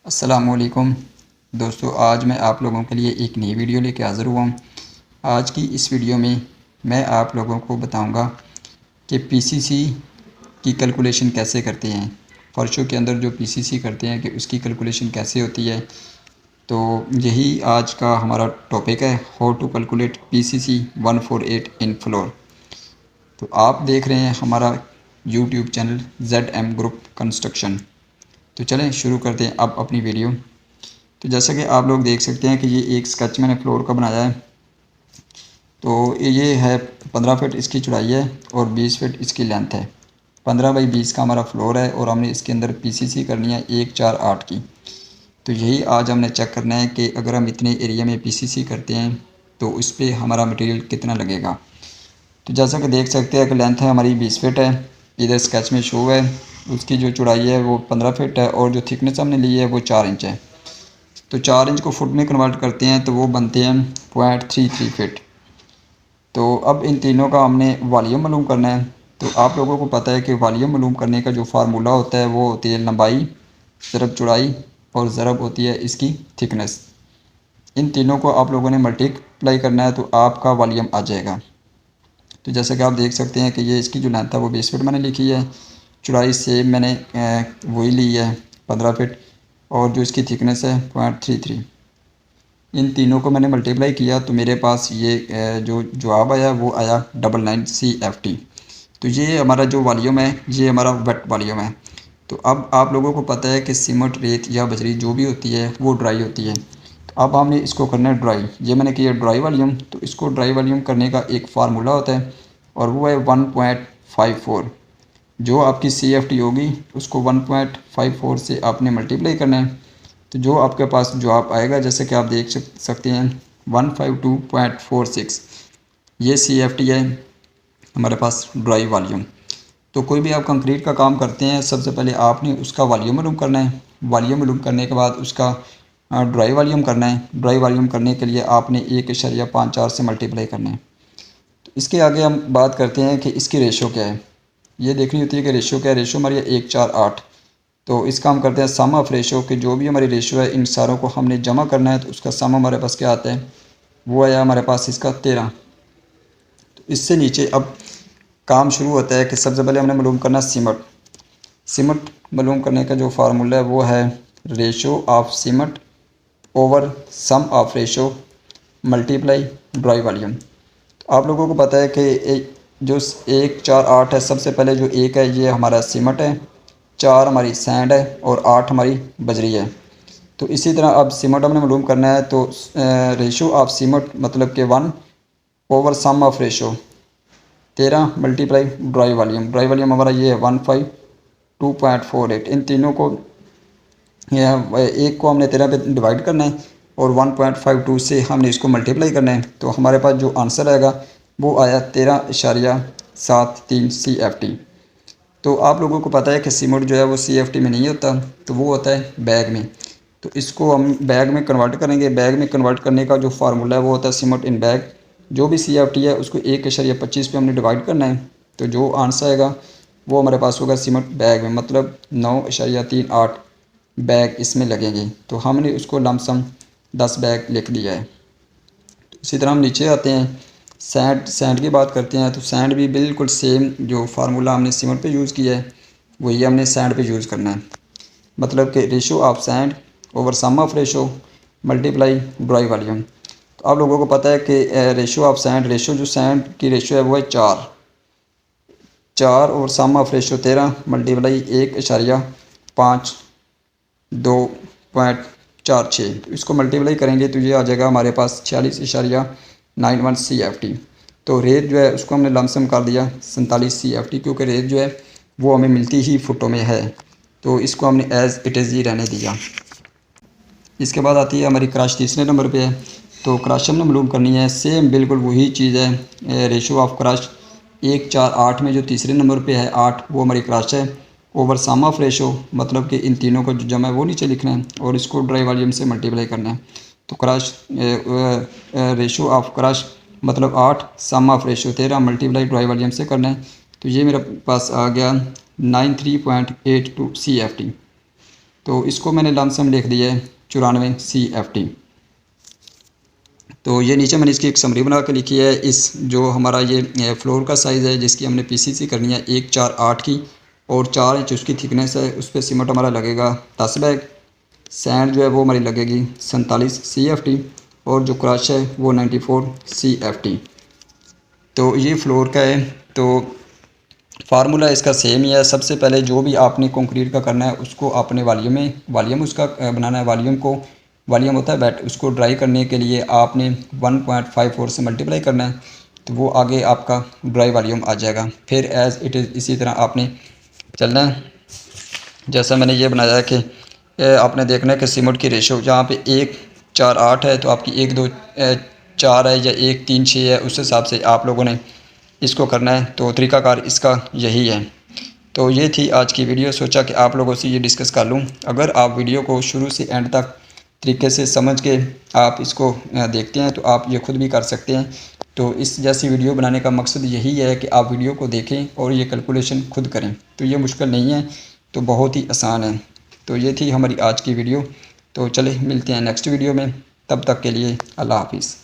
अस्सलामुअलैकुम दोस्तों, आज मैं आप लोगों के लिए एक नई वीडियो लेके हाज़िर हुआ हूँ। आज की इस वीडियो में मैं आप लोगों को बताऊंगा कि पीसीसी की कैलकुलेशन कैसे करते हैं। फ़र्शों के अंदर जो पीसीसी करते हैं कि उसकी कैलकुलेशन कैसे होती है। तो यही आज का हमारा टॉपिक है, how to calculate PCC 148 in floor. तो आप देख रहे हैं हमारा YouTube channel ZM group construction. तो चलें शुरू करते हैं अब अपनी वीडियो। तो जैसा कि आप लोग देख सकते हैं कि ये एक स्केच मैंने फ्लोर का बनाया है। तो ये है 15 फीट इसकी चौड़ाई है और 20 फीट इसकी लेंथ है। 15 बाई 20 का हमारा फ्लोर है और हमने इसके अंदर पीसीसी करनी है 1 4 8 की। तो यही आज हमने चेक करना है कि अगर हम इतने एरिया में पीसीसी करते हैं तो उस पर हमारा मटेरियल कितना लगेगा। तो जैसा कि देख सकते हैं कि लेंथ है हमारी 20 फीट है, इधर स्केच में शो है। उसकी जो चौड़ाई है वो 15 फीट है और जो थिकनेस हमने ली है वो 4 इंच है। तो 4 इंच को फुट में कन्वर्ट करते हैं तो वो बनते हैं 0.33 फीट। तो अब इन तीनों का हमने वॉल्यूम मालूम करना है। तो आप लोगों को पता है कि वॉल्यूम मालूम करने का जो फार्मूला होता है वो होती है लंबाई ज़रब चौड़ाई और ज़रब होती है इसकी थिकनेस। इन तीनों को आप लोगों ने मल्टीप्लाई करना है तो आपका वॉल्यूम आ जाएगा। तो जैसा कि आप देख सकते हैं कि ये इसकी जो लेंथ है वो 20 फीट मैंने लिखी है, चौड़ाई से मैंने वही ली है 15 फीट और जो इसकी थिकनेस है 0.33। इन तीनों को मैंने मल्टीप्लाई किया तो मेरे पास ये जो जवाब आया वो आया 99 CFT। तो ये हमारा जो वॉल्यूम है ये हमारा वेट वॉल्यूम है। तो अब आप लोगों को पता है कि सीमेंट रेत या बजरी जो भी होती है वो ड्राई होती है। तो अब हमने इसको करना है ड्राई। ये मैंने किया ड्राई वॉल्यूम। तो इसको ड्राई वॉल्यूम करने का एक फार्मूला होता है और वो है 1.54। जो आपकी CFT होगी उसको 1.54 से आपने मल्टीप्लाई करना है। तो जो आपके पास जवाब आएगा जैसे कि आप देख सकते हैं 152.46, ये CFT है हमारे पास ड्राई वॉल्यूम। तो कोई भी आप कंक्रीट का काम करते हैं सबसे पहले आपने उसका वॉल्यूम मालूम करना है। वॉल्यूम मालूम करने के बाद उसका ड्राई वॉल्यूम करना है। ड्राई वॉल्यूम करने के लिए आपने 1.54 से मल्टीप्लाई करना है। तो इसके आगे हम बात करते हैं कि इसकी रेशो क्या है। ये देखनी होती है कि रेशो क्या है। रेशो हमारी 1 4 8। तो इसका हम करते हैं सम ऑफ रेशो कि जो भी हमारी रेशो है इन सारों को हमने जमा करना है। तो उसका सम हमारे पास क्या आता है, वो आया हमारे पास इसका 13। तो इससे नीचे अब काम शुरू होता है कि सबसे पहले हमने मालूम करना सीमेंट। सीमेंट मालूम करने का जो फार्मूला है वो है ratio of cement over sum of ratio multiply dry volume. तो आप लोगों को पता है कि जो 1 4 8 है, सबसे पहले जो एक है ये हमारा सीमेंट है, 4 हमारी सैंड है और 8 हमारी बजरी है। तो इसी तरह अब सीमेंट हमने मालूम करना है। तो रेशो ऑफ सीमेंट मतलब कि 1 over sum of ratio 13 multiply dry volume. Dry volume हमारा ये है 152.48। इन तीनों को एक को हमने 13 पे डिवाइड करना है और 1.52 से हमने इसको मल्टीप्लाई करना है। तो हमारे पास जो आंसर आएगा वो आया 13.73 CFT। तो आप लोगों को पता है कि सीमेंट जो है वो CFT में नहीं होता, तो वो होता है बैग में। तो इसको हम बैग में कन्वर्ट करेंगे। बैग में कन्वर्ट करने का जो फार्मूला है वो होता है सीमेंट इन बैग। जो भी CFT है उसको 1.25 पे हमने डिवाइड करना है। तो जो आंसर आएगा वो हमारे पास होगा सीमेंट बैग में, मतलब 9.38 बैग इसमें लगेंगे। तो हमने उसको लमसम 10 बैग लिख दिया है। तो इसी तरह हम नीचे आते हैं, सैंड की बात करते हैं। तो सैंड भी बिल्कुल सेम जो फार्मूला हमने सीमेंट पे यूज़ किया है वही हमने सैंड पे यूज़ करना है। मतलब कि ratio of sand over sum of ratio multiply dry volume. तो आप लोगों को पता है कि रेशो ऑफ सैंड, रेशो जो सैंड की रेशो है वो है 4 और सम ऑफ रेशो 13 मल्टीप्लाई 1.52.46। तो इसको मल्टीप्लाई करेंगे तो ये आ जाएगा हमारे पास 46.91 CFT। तो रेत जो है उसको हमने लमसम कर दिया 47 CFT, क्योंकि रेत जो है वो हमें मिलती ही फुटों में है। तो इसको हमने एज़ इट इज़ ही रहने दिया। इसके बाद आती है हमारी क्रश, तीसरे नंबर पे है। तो क्रश हमने मालूम करनी है, सेम बिल्कुल वही चीज़ है। रेशो ऑफ क्रश 1 4 8 में जो तीसरे नंबर पे है 8, वो हमारी क्रश है ओवर सम ऑफ रेशो, मतलब कि इन तीनों का जो जमा है वो नीचे लिखना है और इसको ड्राई वॉल्यूम से मल्टीप्लाई करना है। तो क्रश रेशो ऑफ क्रश मतलब 8, sum of ratio 13 multiply dry volume से करना है। तो ये मेरे पास आ गया 93.82 CFT। तो इसको मैंने लमसम लिख दिया है 94 CFT। तो ये नीचे मैंने इसकी एक समरी बना के लिखी है। इस जो हमारा ये फ्लोर का साइज़ है जिसकी हमने PCC करनी है 148 की, और 4 इंच उसकी थिकनेस है। उस पर सीमेंट हमारा लगेगा 10 बैग, सैंड जो है वो हमारी लगेगी 47 CFT, और जो क्रश है वो 94 CFT। तो ये फ्लोर का है। तो फार्मूला इसका सेम ही है। सबसे पहले जो भी आपने कंक्रीट का करना है उसको आपने वॉल्यूम उसका बनाना है। वॉल्यूम होता है वेट, उसको ड्राई करने के लिए आपने 1.54 से मल्टीप्लाई करना है, तो वो आगे आपका ड्राई वॉल्यूम आ जाएगा। फिर एज़ इट इज़ इसी तरह आपने चलना है। जैसा मैंने ये बनाया है कि आपने देखना है कि सीमेंट की रेशो जहाँ पे 1:4:8 है तो आपकी 1:2:4 है या 1:3:6 है, उस हिसाब से आप लोगों ने इसको करना है। तो तरीक़ाकार इसका यही है। तो ये थी आज की वीडियो। सोचा कि आप लोगों से ये डिस्कस कर लूँ। अगर आप वीडियो को शुरू से एंड तक तरीके से समझ के आप इसको देखते हैं तो आप ये खुद भी कर सकते हैं। तो इस जैसी वीडियो बनाने का मकसद यही है कि आप वीडियो को देखें और ये कैलकुलेशन खुद करें। तो ये मुश्किल नहीं है, तो बहुत ही आसान है। तो ये थी हमारी आज की वीडियो। तो चले मिलते हैं नेक्स्ट वीडियो में, तब तक के लिए अल्लाह हाफिज़।